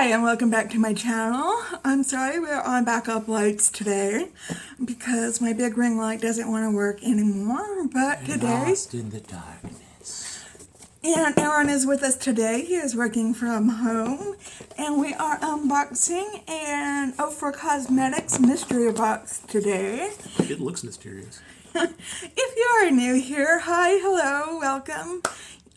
Hi, and welcome back to my channel. I'm sorry we're on backup lights today because my big ring light doesn't want to work anymore, but today... Lost in the darkness. And Aaron is with us today. He is working from home, and we are unboxing an Ofra Cosmetics mystery box today. It looks mysterious. If you are new here, hi, hello, welcome.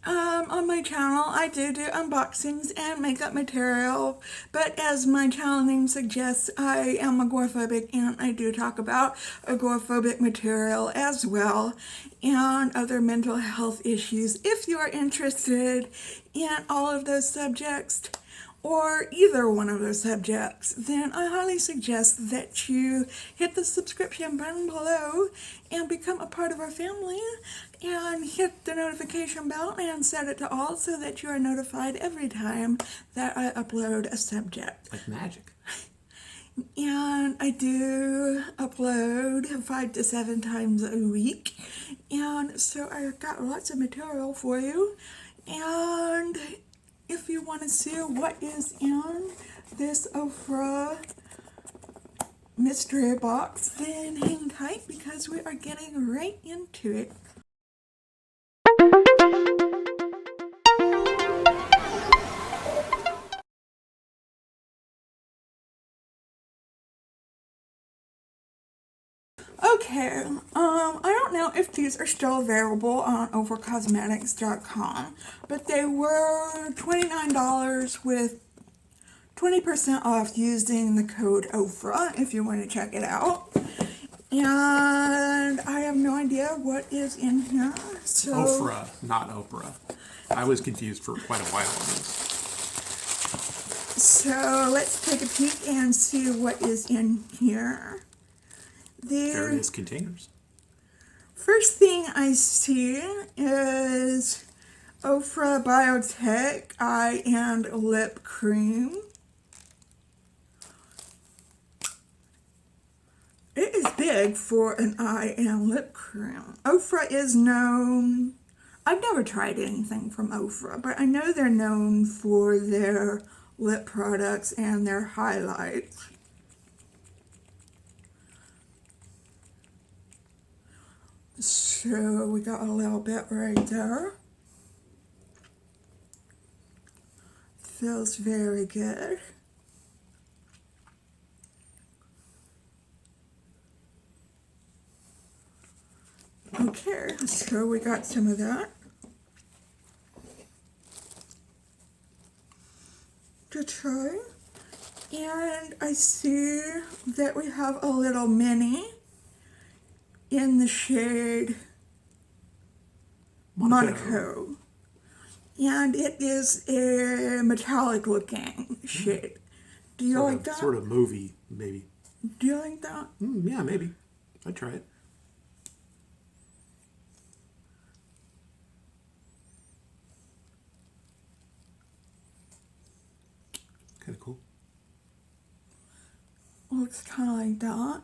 On my channel, I do unboxings and makeup material, but as my channel name suggests, I am agoraphobic and I do talk about agoraphobic material as well and other mental health issues. If you are interested in all of those subjects, or either one of those subjects, then I highly suggest that you hit the subscription button below and become a part of our family and hit the notification bell and set it to all so that you are notified every time that I upload a subject. Like magic. And I do upload 5 to 7 times a week, and so I've got lots of material for you. And if you want to see what is in this Ofra mystery box, then hang tight because we are getting right into it. Okay, I don't know if these are still available on ofracosmetics.com, but they were $29 with 20% off using the code Ofra if you want to check it out. And I have no idea what is in here. So Ofra, not Oprah. I was confused for quite a while on this. So let's take a peek and see what is in here. Various containers. First thing I see is Ofra Biotech Eye and Lip Cream. It is big for an eye and lip cream. Ofra is known, I've never tried anything from Ofra, but I know they're known for their lip products and their highlights. So we got a little bit right there. Feels very good. Okay, so we got some of that to try. And I see that we have a little mini in the shade Monaco. And it is a metallic looking shade. Do you like that? Sort of movie, maybe. Do you like that? Yeah, maybe. I'd try it. Kind of cool. Looks kind of like that.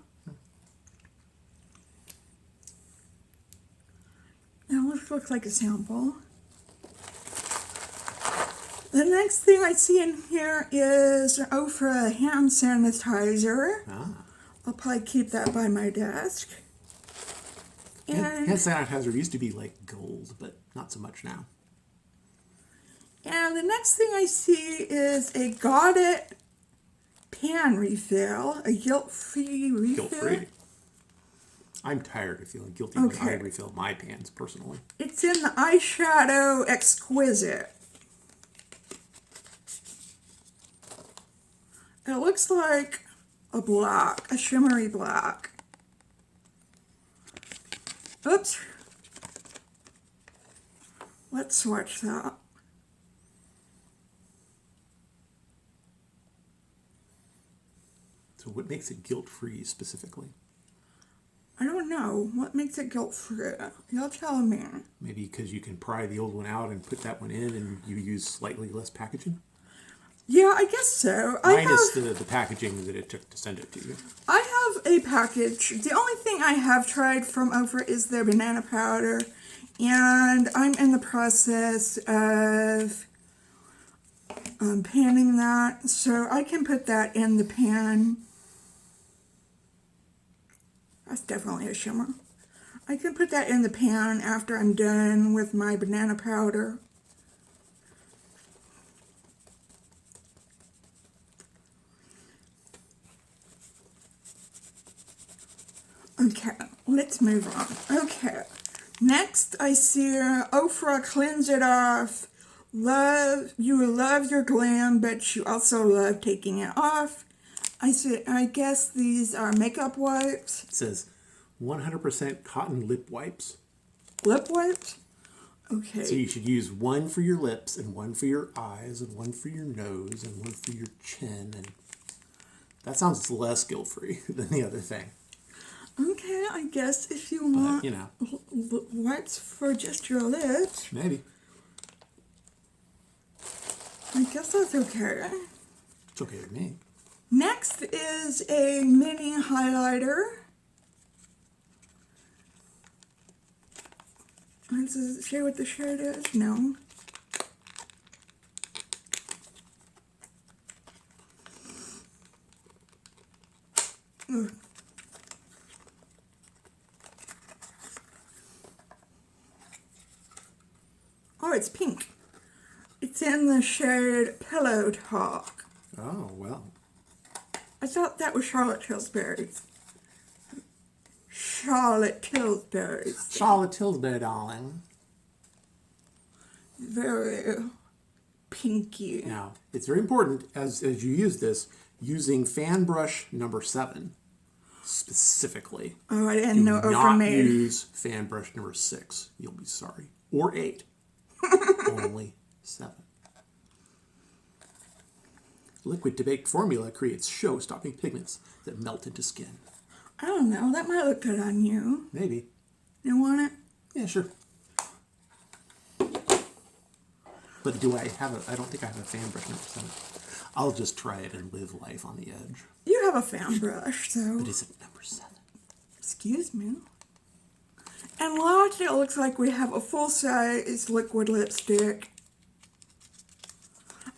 Now this looks like a sample. The next thing I see in here is an Ofra hand sanitizer. I'll probably keep that by my desk. And hand sanitizer used to be like gold, but not so much now. And the next thing I see is a Got It pan refill, a guilt-free refill. Guilt-free. I'm tired of feeling guilty when I refill my pans, personally. It's in the eyeshadow exquisite. It looks like a black, a shimmery black. Oops. Let's swatch that. So what makes it guilt-free specifically? I don't know. What makes it guilt-free? You'll tell me. Maybe because you can pry the old one out and put that one in and you use slightly less packaging? Yeah, I guess so. Minus the packaging that it took to send it to you. I have a package. The only thing I have tried from Ofra is their banana powder. And I'm in the process of panning that, so I can put that in the pan. That's definitely a shimmer. I can put that in the pan after I'm done with my banana powder. Okay, let's move on. Okay, next I see Ofra Cleanse It Off. You love your glam, but you also love taking it off. I guess these are makeup wipes. It says 100% cotton lip wipes. Lip wipes? Okay. So you should use one for your lips and one for your eyes and one for your nose and one for your chin. And that sounds less guilt-free than the other thing. Okay, I guess if you want wipes for just your lips. Maybe. I guess that's okay. It's okay with me. Next is a mini highlighter. Does it say what the shade is? No. Ugh. Oh, it's pink. It's in the shade Pillow Talk. Oh, well. I thought that was Charlotte Tilbury's. Charlotte Tilbury's. Charlotte Tilbury, darling. Very pinky. Now, it's very important as you use this, using fan brush number 7 specifically. Oh, I didn't know Do Ofra not made. use fan brush number 6. You'll be sorry. Or 8. Only 7. Liquid to baked formula creates show-stopping pigments that melt into skin. I don't know. That might look good on you. Maybe. You want it? Yeah, sure. But do I have I don't think I have a fan brush number 7. I'll just try it and live life on the edge. You have a fan brush, so. But is it number 7? Excuse me. And last, it looks like we have a full-size liquid lipstick.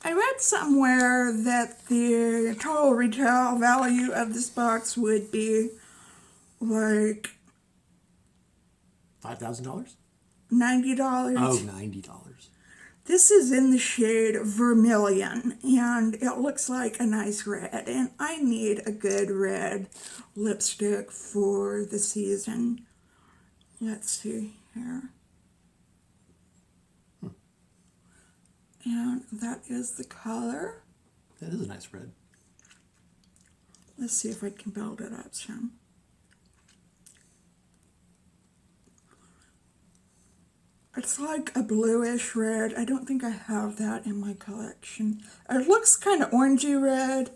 I read somewhere that the total retail value of this box would be like $5,000? $90. Oh, $90. This is in the shade Vermilion, and it looks like a nice red, and I need a good red lipstick for the season. Let's see here. And that is the color. That is a nice red. Let's see if I can build it up some. It's like a bluish red. I don't think I have that in my collection. It looks kind of orangey red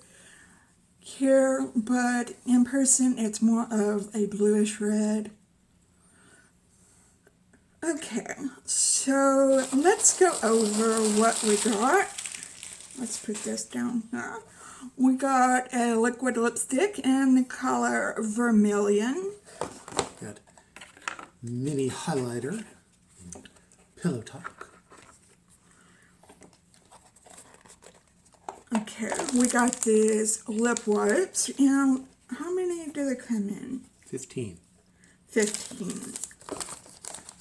here, but in person it's more of a bluish red. Okay, so let's go over what we got. Let's put this down here. We got a liquid lipstick in the color Vermilion. Got mini highlighter, Pillow Talk. Okay, we got these lip wipes, and how many do they come in? 15. 15.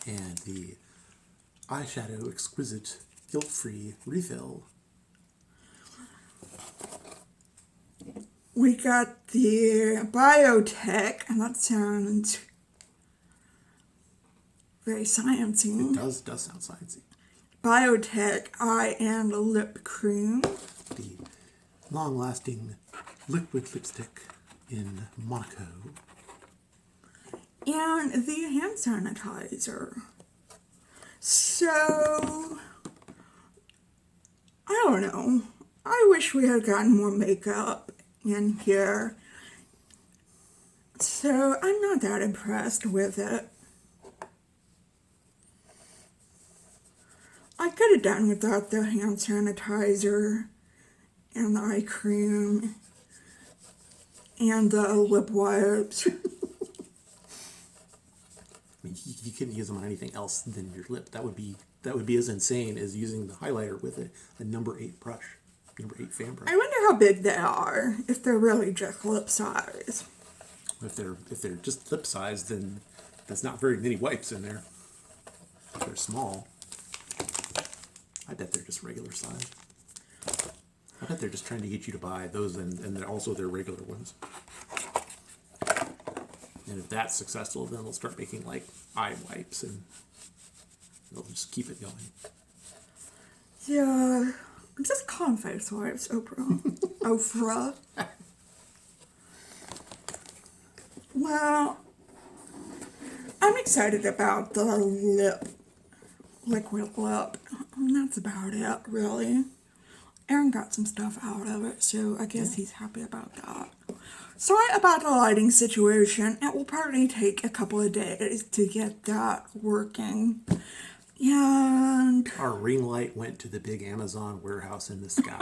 And the eyeshadow exquisite guilt-free refill. We got the biotech, and that sounds very sciencey. It does sound sciencey. Biotech eye and lip cream. The long-lasting liquid lipstick in Monaco. And the hand sanitizer. So, I don't know. I wish we had gotten more makeup in here. So, I'm not that impressed with it. I could have done without the hand sanitizer and the eye cream and the lip wipes. I mean, you couldn't use them on anything else than your lip. That would be as insane as using the highlighter with a number 8 brush. Number 8 fan brush. I wonder how big they are, if they're really just lip size. If they're just lip size, then that's not very many wipes in there. If they're small, I bet they're just regular size. I bet they're just trying to get you to buy those and they're also their regular ones. And if that's successful, then they'll start making like eye wipes and they'll just keep it going. Yeah, just call them face wipes, Oprah. Ofra. Well, I'm excited about the liquid lip. And that's about it, really. Aaron got some stuff out of it, so I guess he's happy about that. Sorry about the lighting situation. It will probably take a couple of days to get that working. And Our ring light went to the big Amazon warehouse in the sky.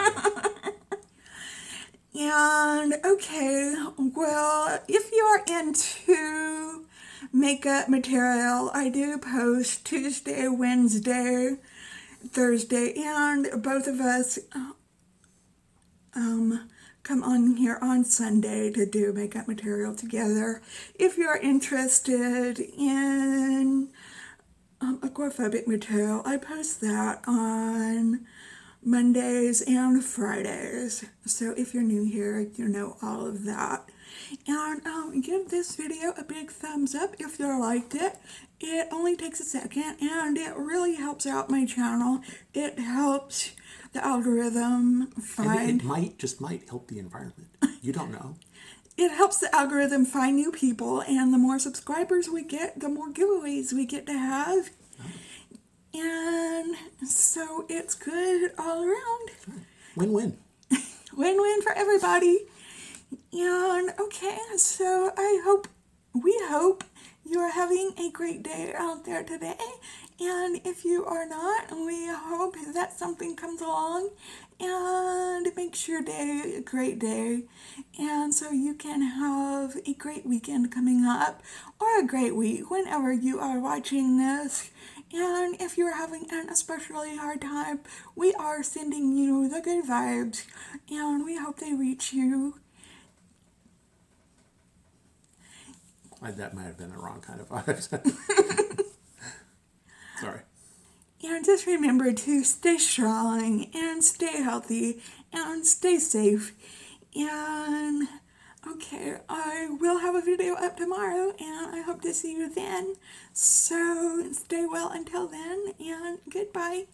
okay, well, if you're into makeup material, I do post Tuesday, Wednesday, Thursday, and both of us come on here on Sunday to do makeup material together. If you're interested in agoraphobic material, I post that on Mondays and Fridays. So if you're new here, you know all of that. And give this video a big thumbs up if you liked it. It only takes a second and it really helps out my channel. It helps the algorithm find... And it just might help the environment. You don't know. It helps the algorithm find new people, and the more subscribers we get, the more giveaways we get to have. And so it's good all around. Win-win. Win-win for everybody. And okay, so we hope you're having a great day out there today. And if you are not, we hope that something comes along and makes your day a great day. And so you can have a great weekend coming up, or a great week whenever you are watching this. And if you're having an especially hard time, we are sending you the good vibes, and we hope they reach you. That might have been the wrong kind of vibes. Sorry. And just remember to stay strong and stay healthy and stay safe. And okay, I will have a video up tomorrow and I hope to see you then. So stay well until then and goodbye.